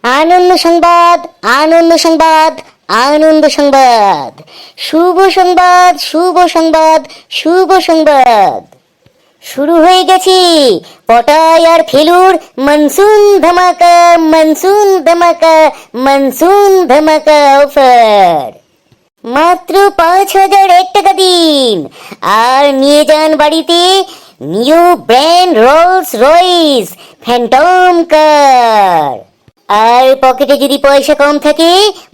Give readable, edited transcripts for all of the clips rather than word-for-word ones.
আনন্দ সংবাদ, আনন্দ সংবাদ, আনন্দ সংবাদ, শুভ সংবাদ, শুভ সংবাদ, শুভ সংবাদ। শুরু হয়ে গেছে পটাই আর ফেলুর মনসুন ধামাকা, মনসুন ধামাকা, মনসুন ধামাকা অফার। মাত্র 5,001 টাকা দিন আর নিয়ে যান বাড়িতে new brand Rolls Royce Phantom car. আর পকেটে যদি পয়সা কম থাকে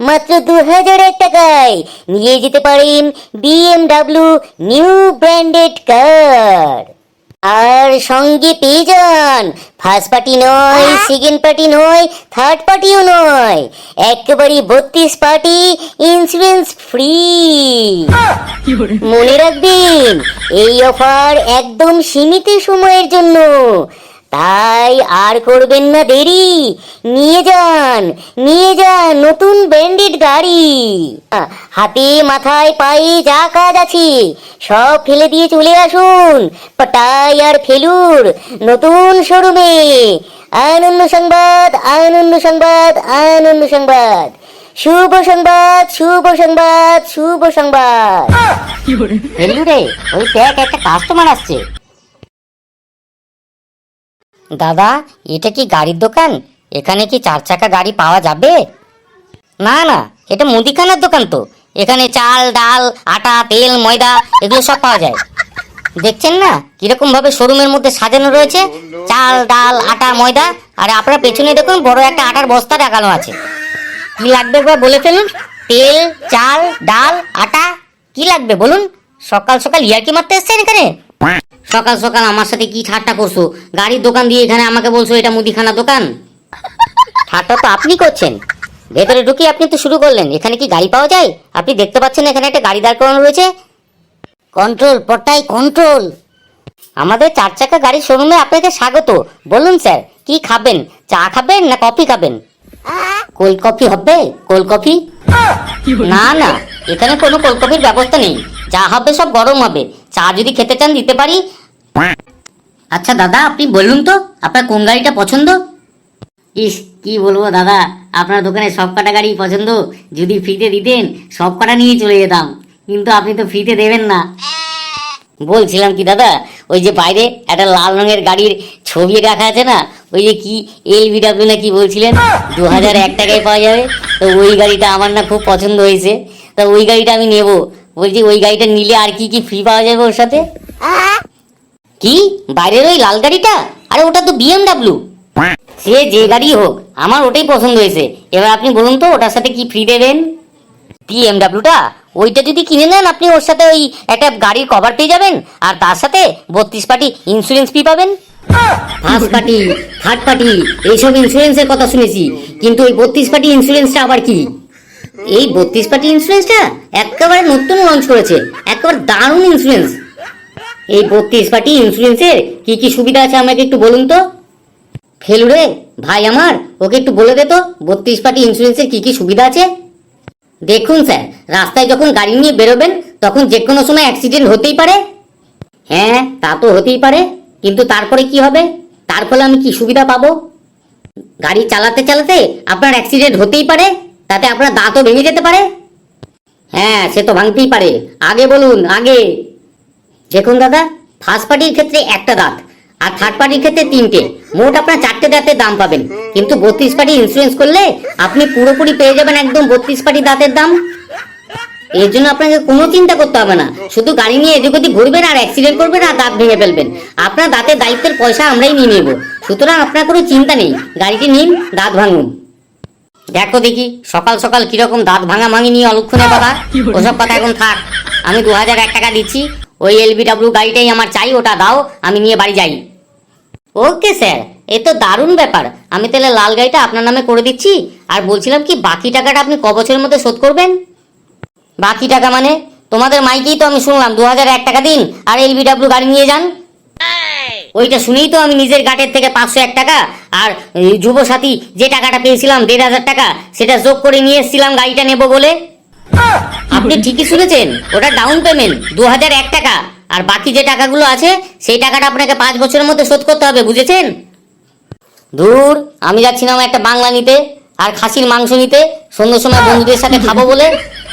মাত্র 2,001 টাকায় নিয়ে যেতে পারেন BMW নিউ ব্র্যান্ডেড কার। আর সঙ্গে পেয়ে যান ফার্স্ট পার্টি নয়, সেকেন্ড পার্টি নয়, থার্ড পার্টিও নয়, একেবারে 32 পার্টি ইন্স্যুরেন্স ফ্রি। মনে রাখবেন এই অফার একদম সীমিত সময়ের জন্য, তাই আর করবেন না দেরি। নিয়ে যান, নিয়ে যান নতুন ব্র্যান্ডেড গাড়ি। হাতে মাথায় পায়ে যা কাজ আছে সব ফেলে দিয়ে চলে আসুন পটাই আর ফেলুর নতুন শোরুমে। আনন্দ সংবাদ, আনন্দ সংবাদ, আনন্দ সংবাদ, শুভ সংবাদ, শুভ সংবাদ, শুভ সংবাদ। ফেলুরে ওই দেখ একটা কাস্টমার আসছে। দাদা, এটা কি গাড়ির দোকান? এখানে কি 4 চাকা গাড়ি পাওয়া যাবে? না না, এটা মুদিখানার দোকান তো। এখানে চাল, ডাল, আটা, তেল, ময়দা এগুলো সব পাওয়া যায়। দেখছেন না কিরকম ভাবে শোরুমের মধ্যে সাজানো রয়েছে, চাল, ডাল, আটা, ময়দা। আর আপনার পেছনে দেখুন বড় একটা আটার বস্তা রাখানো আছে। কি লাগবে একবার বলে ফেলুন। তেল, চাল, ডাল, আটা কি লাগবে বলুন? সকাল সকাল ইয়ার্কি মারতে এসছেন এখানে? সকাল সকাল আমার সাথে কি ঠাট্টা করছো? গাড়ির দোকান দিয়ে এখানে আমাকে বলছো এটা মুদিখানা দোকান? ঠাট্টা তো আপনি করছেন। ভেতরে ঢুকি আপনি তো শুরু করলেন এখানে কি গাড়ি পাওয়া যায়? আপনি দেখতে পাচ্ছেন এখানে একটা গাড়ি দাঁড় করানো রয়েছে। Control Potai control. আমাদের 4 চাকা গাড়ির শোরুমে আপনাকে স্বাগত। বলুন স্যার কি খাবেন? চা খাবেন না কফি খাবেন? কোল্ড কফি হবে? Cold coffee? না না, এখানে কোনো কোল্ড কফির ব্যবস্থা নেই। যা হবে সব গরম হবে। চা যদি খেতে চান দিতে পারি। আচ্ছা দাদা, আপনি বলুন তো আপনার কোন গাড়িটা পছন্দ? ইস কি বলবো দাদা, আপনার দোকানে সব কটা গাড়ি পছন্দ। যদি ফ্রিতে দিতেন সব কটা নিয়ে চলে যেতাম, কিন্তু আপনি তো ফ্রিতে দেবেন না। বলছিলাম কি দাদা, ওই যে বাইরে একটা লাল রঙের গাড়ির ছবি রাখা আছে না, ওই যে কি LBW না কি বলছিলেন, 2,001 টাকায় পাওয়া যাবে। তো ওই গাড়িটা আমার না খুব পছন্দ হয়েছে। তা ওই গাড়িটা আমি নেব। বলছি ওই গাড়িটা নিলে আর কি কি ফ্রি পাওয়া যাবে ওর সাথে? কি বাইরের ওই লাল গাড়িটা? আরে ওটা তো BMW। সে যে গাড়ি হোক আমার ওটাই পছন্দ হয়েছে। এবার আপনি বলুন তো ওটার সাথে কি ফ্রি দেবেন? BMWটা ওইটা যদি কিনে নেন আপনি ওর সাথে ওই একটা গাড়ির কভার পেয়ে যাবেন, আর তার সাথে 32 পার্টি ইন্স্যুরেন্স ফি পাবেন। ফার্স্ট পার্টি, থার্ড পার্টি এইসব ইন্স্যুরেন্সের কথা শুনেছি, কিন্তু ওই 32 পার্টি ইন্স্যুরেন্সটা আবার কি? এই 32 পার্টি ইন্স্যুরেন্সটা একেবারে নতুন লঞ্চ করেছে, একেবারে দারুণ ইন্স্যুরেন্স। এই 32 পার্টি ইন্স্যুরেন্সের কি কি সুবিধা আছে আমাকে একটু বলুন তো। ফেলুরে ভাই আমার, ওকে একটু বলে দে তো 32 পার্টি ইন্স্যুরেন্সের কি কি সুবিধা আছে। দেখুন স্যার, রাস্তায় যখন গাড়ি নিয়ে বেরোবেন তখন যে কোনো সময় অ্যাক্সিডেন্ট হতেই পারে। হ্যাঁ তা তো হতেই পারে, কিন্তু তারপরে কি হবে? তার ফলে আমি কি সুবিধা পাবো? গাড়ি চালাতে চালাতে আপনার অ্যাক্সিডেন্ট হতেই পারে, তাতে আপনার দাঁতও ভেঙে যেতে পারে। হ্যাঁ সে তো ভাঙতেই পারে। আগে বলুন আগে। দেখুন দাদা, ফার্স্ট পার্টির ক্ষেত্রে একটা দাঁত আর থার্ড পার্টির ক্ষেত্রে 3টে, মোট আপনার 4টে দাঁতের দাম পাবেন। কিন্তু 32 পার্টি ইন্স্যুরেন্স করলে আপনি পুরোপুরি পেয়ে যাবেন একদম 32 পার্টি দাঁতের দাম। এর জন্য আপনাকে কোনো চিন্তা করতে হবে না। শুধু গাড়ি নিয়ে এদিক ওদিক ঘুরবেন আর অ্যাক্সিডেন্ট করবেন আর দাঁত ভেঙে ফেলবেন। আপনার দাঁতের দায়িত্বের পয়সা আমরাই নিয়ে নেব। সুতরাং আপনার কোনো চিন্তা নেই, গাড়িটি নিন, দাঁত ভাঙুন। দেখো দেখি সকাল সকাল কিরকম দাঁত ভাঙা ভাঙি নিয়ে অলক্ষণে কথা। ওসব কথা এখন থাক। আমি 2,001 টাকা দিচ্ছি, ওই LBW গাড়িটাই আমার চাই, ওটা দাও, আমি নিয়ে বাড়ি যাই। ওকে স্যার, এ তো দারুণ ব্যাপার। আমি তাহলে লাল গাড়িটা আপনার নামে করে দিচ্ছি। আর বলছিলাম কি, বাকি টাকাটা আপনি ক বছরের মধ্যে শোধ করবেন? বাকি টাকা মানে? তোমাদের মাইকেই তো আমি শুনলাম 2,001 টাকা দিন আর LBW গাড়ি নিয়ে যান। ওইটা শুনেই তো আমি নিজের গাটের থেকে 501 টাকা আর যুব সাথী যে টাকাটা পেয়েছিলাম 1,500 টাকা, সেটা যোগ করে নিয়ে এসেছিলাম গাড়িটা নেব বলে। আপনি ঠিকই শুনেছেন, ওটা ডাউন পেমেন্ট 2,001 টাকা, আর বাকি যে টাকাগুলো আছে সেই টাকাটা আপনাকে 5 বছরের মধ্যে শোধ করতে হবে, বুঝেছেন? দূর, আমি যাচ্ছিলাম একটা বাংলা নিতে আর খাসির মাংস নিতে সন্ধ্যের সময় বন্ধুদের সাথে খাবো বলে।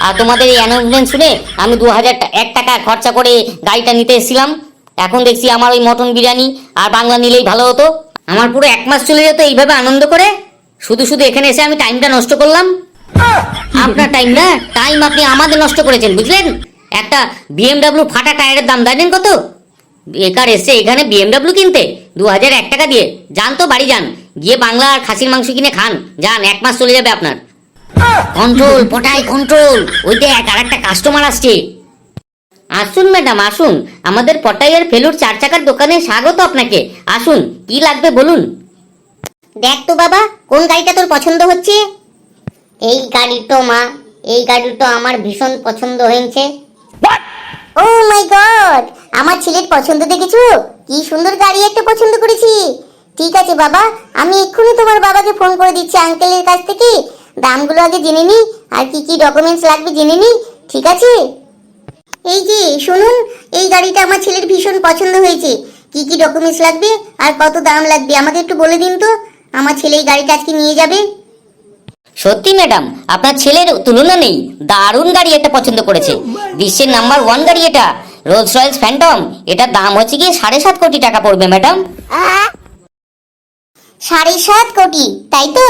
আর তোমাদের এই অ্যানাউন্সমেন্ট শুনে আমি 2001 টাকা খরচা করে গাড়িটা নিতে এসেছিলাম। এখন দেখছি আমার ওই মটন বিরিয়ানি আর বাংলা নিলেই ভালো হতো। আমার পুরো 1 মাস চলে যেত এইভাবে আনন্দ করে। শুধু শুধু এখানে এসে আমি টাইমটা নষ্ট করলাম। আপনার টাইম না, টাইম আপনি আমাদের নষ্ট করেছেন, বুঝলেন? একটা BMW ফাটা টায়ারের দাম জানেন কত? বেকার এসে এখানে BMW কিনতে 2001 টাকা দিয়ে। যান তো বাড়ি যান, গিয়ে বাংলা আর খাসির মাংস কিনে খান। যান, 1 মাস চলে যাবে আপনার। কন্ট্রোল পটাই কন্ট্রোল, ওই দেখ আর একটা কাস্টমার আসছে। আসুন ম্যাডাম আসুন, আমাদের পটাইয়ের ফেলুর 4 চাকার দোকানে স্বাগত আপনাকে। আসুন, কি লাগবে বলুন। দেখ তো বাবা, কোন গাড়িটা তোর পছন্দ হচ্ছে? এই গাড়িটা মা, এই গাড়িটা আমার ভীষণ পছন্দ হয়েছে। ও মাই গড, আমার ছেলের পছন্দ দেখেছো? কি সুন্দর গাড়ি একটা পছন্দ করেছি। ঠিক আছে বাবা, আমি এক্ষুনি তোমার বাবাকে ফোন করে দিচ্ছি আঙ্কেলের কাছ থেকে। দামগুলো আগে জেনে নিই আর কি কি ডকুমেন্টস লাগবে জেনে নিই, ঠিক আছে? এই যে শুনুন, এই গাড়িটা আমার ছেলের ভীষণ পছন্দ হয়েছে। কি কি ডকুমেন্টস লাগবে আর কত দাম লাগবে আমাকে একটু বলে দিন তো। আমার ছেলে এই গাড়িটা আজকে নিয়ে যাবে। সত্যি ম্যাডাম, আপনার ছেলের তুলনা নেই। দারুণ গাড়ি একটা পছন্দ করেছে। বিশ্বের নাম্বার 1 গাড়ি এটা, রোলস রয়েলস ফ্যান্টম। এটার দাম হচ্ছে গিয়ে 7.5 কোটি টাকা পড়বে ম্যাডাম। 7.5 কোটি, তাই তো?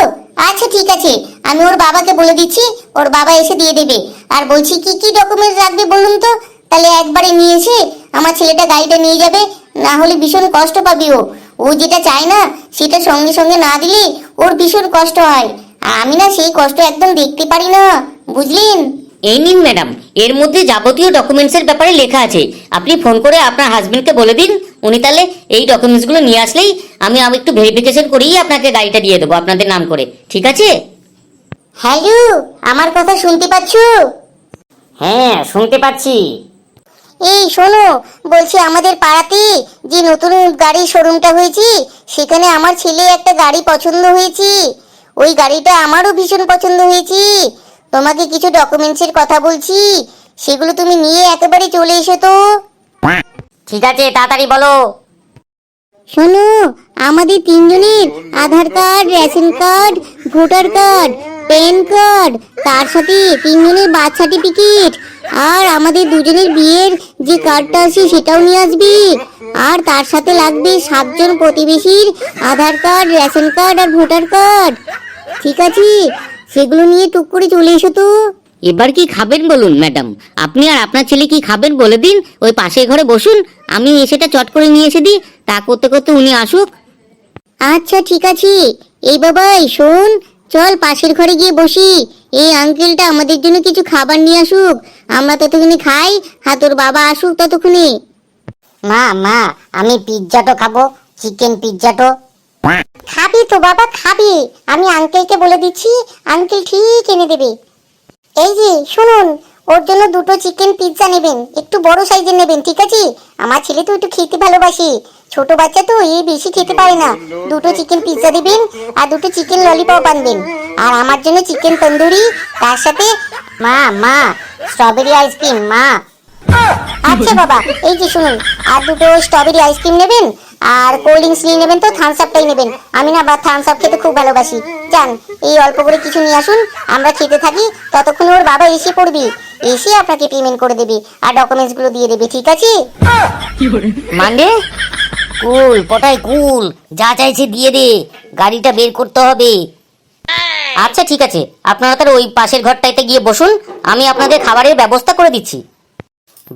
আচ্ছা ঠিক আছে, আমি ওর বাবাকে বলে দিচ্ছি, ওর বাবা এসে দিয়ে দেবে। আর বলছি কি কি ডকুমেন্টস লাগবে বলুন তো, তাহলে একবারে নিয়ে এসে আমার ছেলেটা গাড়িটা নিয়ে যাবে। না হলে ভীষণ কষ্ট পাবে ও। ও যেটা চায় না সেটা সঙ্গে সঙ্গে না দিলে ওর ভীষণ কষ্ট হয়। আর আমি না সেই কষ্ট একদম দেখতে পারি না, বুঝলেন? এই নিন ম্যাডাম, এর মধ্যে যাবতীয় ডকুমেন্টসের ব্যাপারে লেখা আছে। আপনি ফোন করে আপনার হাজবেন্ডকে বলে দিন, উনি তাহলে এই ডকুমেন্টসগুলো নিয়ে আসলেই আমি একটু ভেরিফিকেশন করেই আপনাকে গাড়িটা দিয়ে দেবো আপনাদের নাম করে, ঠিক আছে? হ্যালো, আমার কথা শুনতে পাচ্ছো? হ্যাঁ, শুনতে পাচ্ছি। এই শোনো, বলছি আমাদের পাড়াতে যে নতুন গাড়ির শোরুমটা হয়েছে সেখানে আমার ছেলে একটা গাড়ি পছন্দ হয়েছে। ওই গাড়িটা আমারও ভীষণ পছন্দ হয়েছে। তোমাকে কিছু ডকুমেন্টসের কথা বলছি, সেগুলো তুমি নিয়ে একেবারে চলে এসো তো। ঠিক আছে, তাড়াতাড়ি বলো। শোনো, আমাদের তিনজনের Aadhaar card, ration card, voter card, PAN card, তার সাথে তিনজনের বার্থ সার্টিফিকেট, আর আমাদের দুজনের বিয়ের যে কার্ডটা আছে সেটাও নিয়ে আসবি। আর তার সাথে লাগবে 7 জন প্রতিবেশীর আধার কার্ড, রেশন কার্ড আর ভোটার কার্ড। ঠিক আছে, সেগুলো নিয়ে টুক করে চলে এসো তো। এবার কি খাবেন বলুন ম্যাডাম? আপনি আর আপনার ছেলে কি খাবেন বলে দিন, ওই পাশের ঘরে বসুন, আমি সেটা চট করে নিয়ে এসে দিই। তা করতে করতে উনি আসুক। আচ্ছা ঠিক আছে। এই বাবাই শোন, চল পাশের ঘরে গিয়ে বসি। এই আঙ্কেলটা আমাদের জন্য কিছু খাবার নিয়ে আসুক, আমরা ততক্ষণে খাই। হ্যাঁ, তোর বাবা আসুক ততক্ষণে। মা মা, আমি পিৎজাটো খাবো, চিকেন পিৎজাটো। খাবি তো বাবা, খাবি। আমি আঙ্কেলকে বলে দিচ্ছি, আঙ্কেল ঠিক এনে দেবে। এই যে শুনুন, ওর জন্য 2টো চিকেন পিৎজা নেবেন, একটু বড় সাইজের নেবেন, ঠিক আছে? আমার ছেলে তো একটু খেতে ভালোবাসে, ছোট বাচ্চা তো, এই বেশি খেতে পারে না। 2টো চিকেন পিৎজা দিবেন আর 2টো চিকেন ললিপপ আনবেন। আর আমার জন্য চিকেন তন্দুরি, তার সাথে মা মা স্ট্রবেরি আইসক্রিম মা। আচ্ছা বাবা, এই যে শুনুন, আর 2টো স্ট্রবেরি আইসক্রিম নেবেন। আর কোল্ড ড্রিঙ্কস নিয়ে নেবেন তো, থামস আপটাই নেবেন। আমি না বা থামস আপ খেতে খুব ভালোবাসি। যান, এই অল্প করে কিছু নিয়ে আসুন, আমরা খেতে থাকি। ততক্ষণে ওর বাবা এসে পড়বি, এসে আপনাকে পেমেন্ট করে দেবে আর ডকুমেন্টস গুলো দিয়ে দেবে, ঠিক আছে? মানে কুল পটাই কুল, যা চাইছে দিয়ে দে, গাড়িটা বের করতে হবে। আচ্ছা ঠিক আছে, আপনারা তার ওই পাশের ঘরটাইতে গিয়ে বসুন, আমি আপনাদের খাবারের ব্যবস্থা করে দিচ্ছি।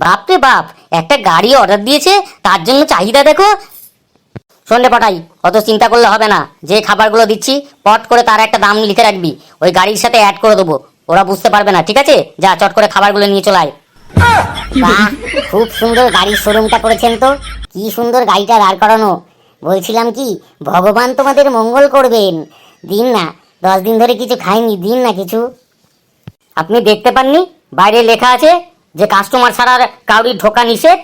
বাপরে বাপ, একটা গাড়ি অর্ডার দিয়েছে, তার জন্য চাহিদা দেখো। শোন রে পটাই, অত চিন্তা করলে হবে না। যে খাবারগুলো দিচ্ছি পট করে তার একটা দাম লিখে রাখবি, ওই গাড়ির সাথে অ্যাড করে দেবো। ওরা বুঝতে পারবে না, ঠিক আছে? যা চট করে খাবারগুলো নিয়ে চলে আয়। বাহ, খুব সুন্দর গাড়ির শোরুমটা করেছেন তো। কি সুন্দর গাড়িটা দাঁড় করানো। বলছিলাম কি, ভগবান তোমাদের মঙ্গল করবেন। দিন না, 10 দিন ধরে কিছু খাইনি, দিন না কিছু। আপনি দেখতে পাননি বাইরে লেখা আছে যে কাস্টমার ছাড়া কাউরি ঢোকা নিষেধ?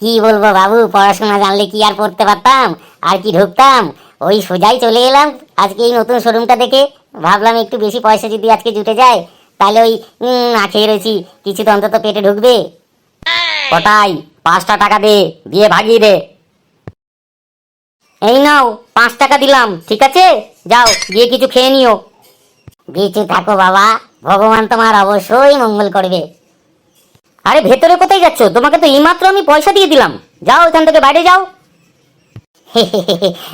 কি বলবো বাবু, পড়াশোনা জানলে কি আর পড়তে পারতাম, আর কি ঢুকতাম। ওই সোজাই চলে এলাম আজকে এই নতুন শোরুমটা দেখে। ভাবলাম একটু বেশি পয়সা যদি আজকে জুটে যায়, তাহলে ওই না খেয়ে রয়েছি, কিছু তো অন্তত পেটে ঢুকবে। পটাই 5টা টাকা দে, দিয়ে ভাগিয়ে দে। এই নাও 5 টাকা দিলাম, ঠিক আছে? যাও গিয়ে কিছু খেয়ে নিও। বেঁচে থাকো বাবা, ভগবান তোমার অবশ্যই মঙ্গল করবে। আরে ভেতরে কোথায় যাচ্ছ? তোমাকে তো এইমাত্র আমি পয়সা দিয়ে দিলাম, যাও এখান থেকে বাইরে যাও।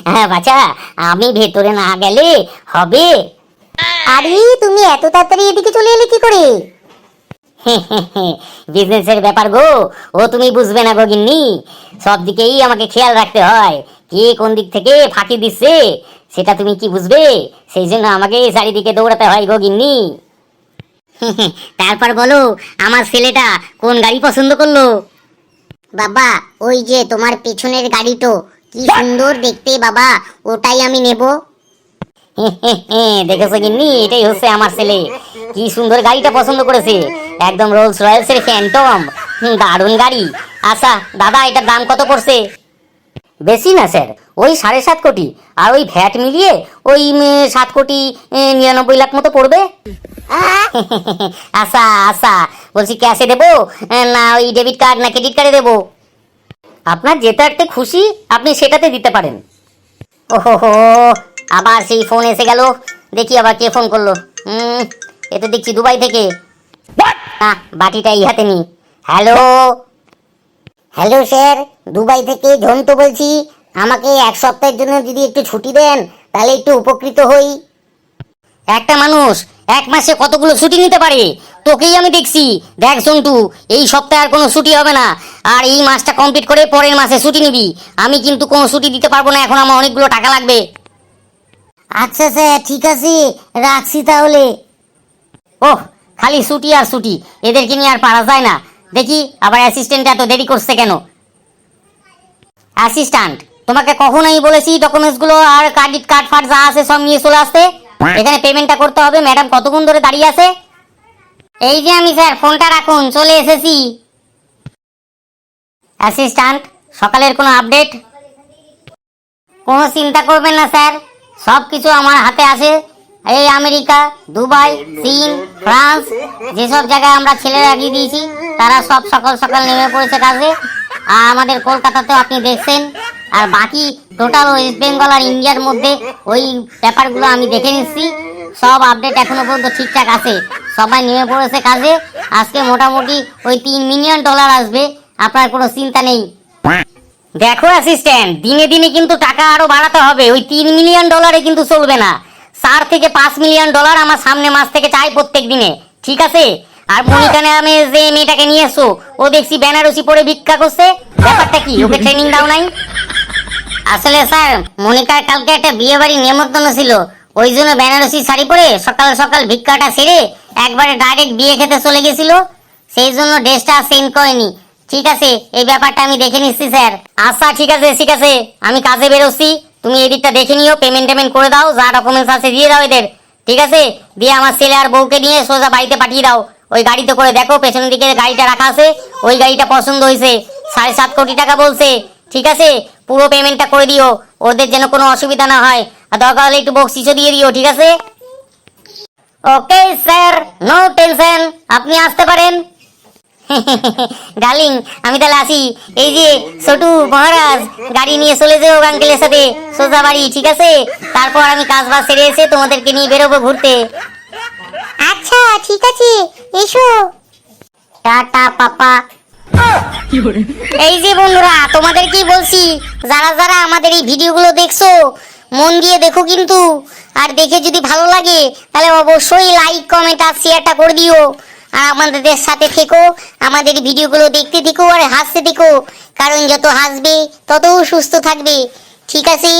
হ্যাঁ বাচ্চা, আমি ভেতরে না গেলে হবে? আরে তুমি এত তাড়াতাড়ি এদিকে চলে এলে কি করে? বিজনেসের ব্যাপার গো, ও তুমি বুঝবে না গো গিন্নি, সব দিকেই আমাকে খেয়াল রাখতে হয়, কে কোন দিক থেকে ফাঁকি দিচ্ছে সেটা তুমি কি বুঝবে, সেই জন্য আমাকে চারিদিকে দৌড়াতে হয় গো গিন্নি। তারপর বলো, আমার ছেলেটা কোন গাড়ি পছন্দ করলো? বাবা ওই যে তোমার পেছনের গাড়িটো কি সুন্দর দেখতে বাবা, ওটাই আমি নেব। দেখেছো গিন্নি, এটাই হচ্ছে আমার ছেলে, কি সুন্দর গাড়িটা পছন্দ করেছে, একদম রোলস রয়েলসের ফ্যান্টম, দারুণ গাড়ি। আচ্ছা দাদা, এটার দাম কত পড়ছে? বেশি না স্যার, ওই 7.5 কোটি, আর ওই ভ্যাট মিলিয়ে ওই 7 কোটি 99 লাখ মতো পড়বে। আচ্ছা আচ্ছা, বলছি ক্যাশে দেবো না ওই ডেবিট কার্ড না ক্রেডিট কার্ডে দেবো? আপনার যেটাতে খুশি আপনি সেটাতে দিতে পারেন। ওহো, আবার সেই ফোন এসে গেল, দেখি আবার কে ফোন করলো। এ তো দেখছি দুবাই থেকে। না, বাটিটা এই হাতে নি। হ্যালো। হ্যালো স্যার, দুবাই থেকে ঝন্টু বলছি। আমাকে 1 সপ্তাহের জন্য যদি একটু ছুটি দেন তাহলে একটু উপকৃত হই। একটা মানুষ 1 মাসে কতগুলো ছুটি নিতে পারে? তোকেই আমি দেখছি। দেখ সন্টু, এই সপ্তাহে আর কোনো ছুটি হবে না, আর এই মাসটা কমপ্লিট করে পরের মাসে ছুটি নিবি। আমি কিন্তু কোনো ছুটি দিতে পারবো না, এখন আমার অনেকগুলো টাকা লাগবে। আচ্ছা স্যার, ঠিক আছে, রাখছি তাহলে। ওহ, খালি ছুটি আর ছুটি, এদেরকে নিয়ে আর পারা যায় না। দেখি আবার অ্যাসিস্ট্যান্ট এত দেরি করছে কেন? অ্যাসিস্ট্যান্ট, তোমাকে কখনোই বলেছি ডকুমেন্টসগুলো আর ক্রেডিট কার্ড ফার্ড যা আছে সব নিয়ে চলে আসতে। এখানে পেমেন্টটা করতে হবে। ম্যাডাম কতক্ষণ ধরে দাঁড়িয়ে আছে? এই যে আমি স্যার, ফোনটা রাখুন, চলে এসেছি। অ্যাসিস্ট্যান্ট, সকালের কোনো আপডেট? কোনো চিন্তা করবেন না স্যার, সব কিছু আমার হাতে আছে। এই আমেরিকা, দুবাই, চীন, ফ্রান্স, যেসব জায়গায় আমরা ছেলে লাগিয়ে দিয়েছি তারা সব সকাল সকাল নেমে পড়েছে কাজে। আর আমাদের কলকাতাতেও আপনি দেখছেন। আর বাকি টোটাল ওয়েস্ট বেঙ্গল আর ইন্ডিয়ার মধ্যে ওই ব্যাপারগুলো আমি দেখে নিচ্ছি, সব আপডেট এখনো পর্যন্ত ঠিকঠাক আছে। সবাই নেমে পড়েছে কাজে। আজকে মোটামুটি ওই $3 মিলিয়ন আসবে, আপনার কোনো চিন্তা নেই। দেখো অ্যাসিস্ট্যান্ট, দিনে দিনে কিন্তু টাকা আরো বাড়াতে হবে। ওই $3 মিলিয়ন কিন্তু চলবে না। 4 থেকে $5 মিলিয়ন আমার সামনে মাস থেকে চাই প্রত্যেক দিনে, ঠিক আছে? আর মনিকা নামে যে মেয়েটাকে নিয়ে এসো, ও দেখছি বেনারসি পরে ভিক্ষা করছে, ব্যাপারটা কি? ওকে ট্রেনিং দাও নাই? আসলে স্যার, মনিকার কালকে একটা বিয়ে বাড়ি নেমন্তন্ন ছিল, ওই জন্য বেনারসি শাড়ি পরে সকাল সকাল ভিক্ষাটা সেরে একবারে ডাইরেক্ট বিয়ে খেতে চলে গেছিল, সেই জন্য ড্রেসটা চেঞ্জ করেনি। ঠিক আছে, এই ব্যাপারটা আমি দেখে নিচ্ছি স্যার। আচ্ছা ঠিক আছে ঠিক আছে, আমি কাজে বেরোচ্ছি, তুমি এই দিকটা দেখে নিও, পেমেন্ট টেমেন্ট করে দাও, যা ডকুমেন্টস আছে দিয়ে দাও এদের, ঠিক আছে? দিয়ে আমার ছেলে আর বউকে নিয়ে সোজা বাড়িতে পাঠিয়ে দাও। ওই গাড়িতে করে দেখো, পেছনের দিকে গাড়িটা রাখা আছে, ওই গাড়িটা পছন্দ হয়েছে, 7.5 কোটি টাকা বলছে, ঠিক আছে? পুরো পেমেন্টটা করে দিও, ওদের যেন কোনো অসুবিধা না হয়, আর দরকার হলে একটু বকশিসও দিয়ে দিও, ঠিক আছে? ওকে স্যার, নো টেনশন, আপনি আসতে পারেন। ডার্লিং, আমি তাহলে আসি। এই যে ছোটু মহারাজ, গাড়ি নিয়ে চলে যাও আঙ্কেলের সাথে সোজা বাড়ি, ঠিক আছে? তারপর আমি কাজ বাজ সেরে এসে তোমাদেরকে নিয়ে বেরোবো ঘুরতে। আচ্ছা ঠিক আছে, এসো। টাটা পাপা। এই যে বন্ধুরা, তোমাদেরকেই বলছি, যারা যারা আমাদের এই ভিডিওগুলো দেখছো মন দিয়ে দেখো কিন্তু, আর দেখে যদি ভালো লাগে তাহলে অবশ্যই লাইক কমেন্ট আর শেয়ারটা করে দিও। আর আমাদের সাথে থেকো, আমাদের ভিডিওগুলো দেখতে থেকো আর হাসতে থেকো, কারণ যত হাসবে তত সুস্থ থাকবে, ঠিক আছে?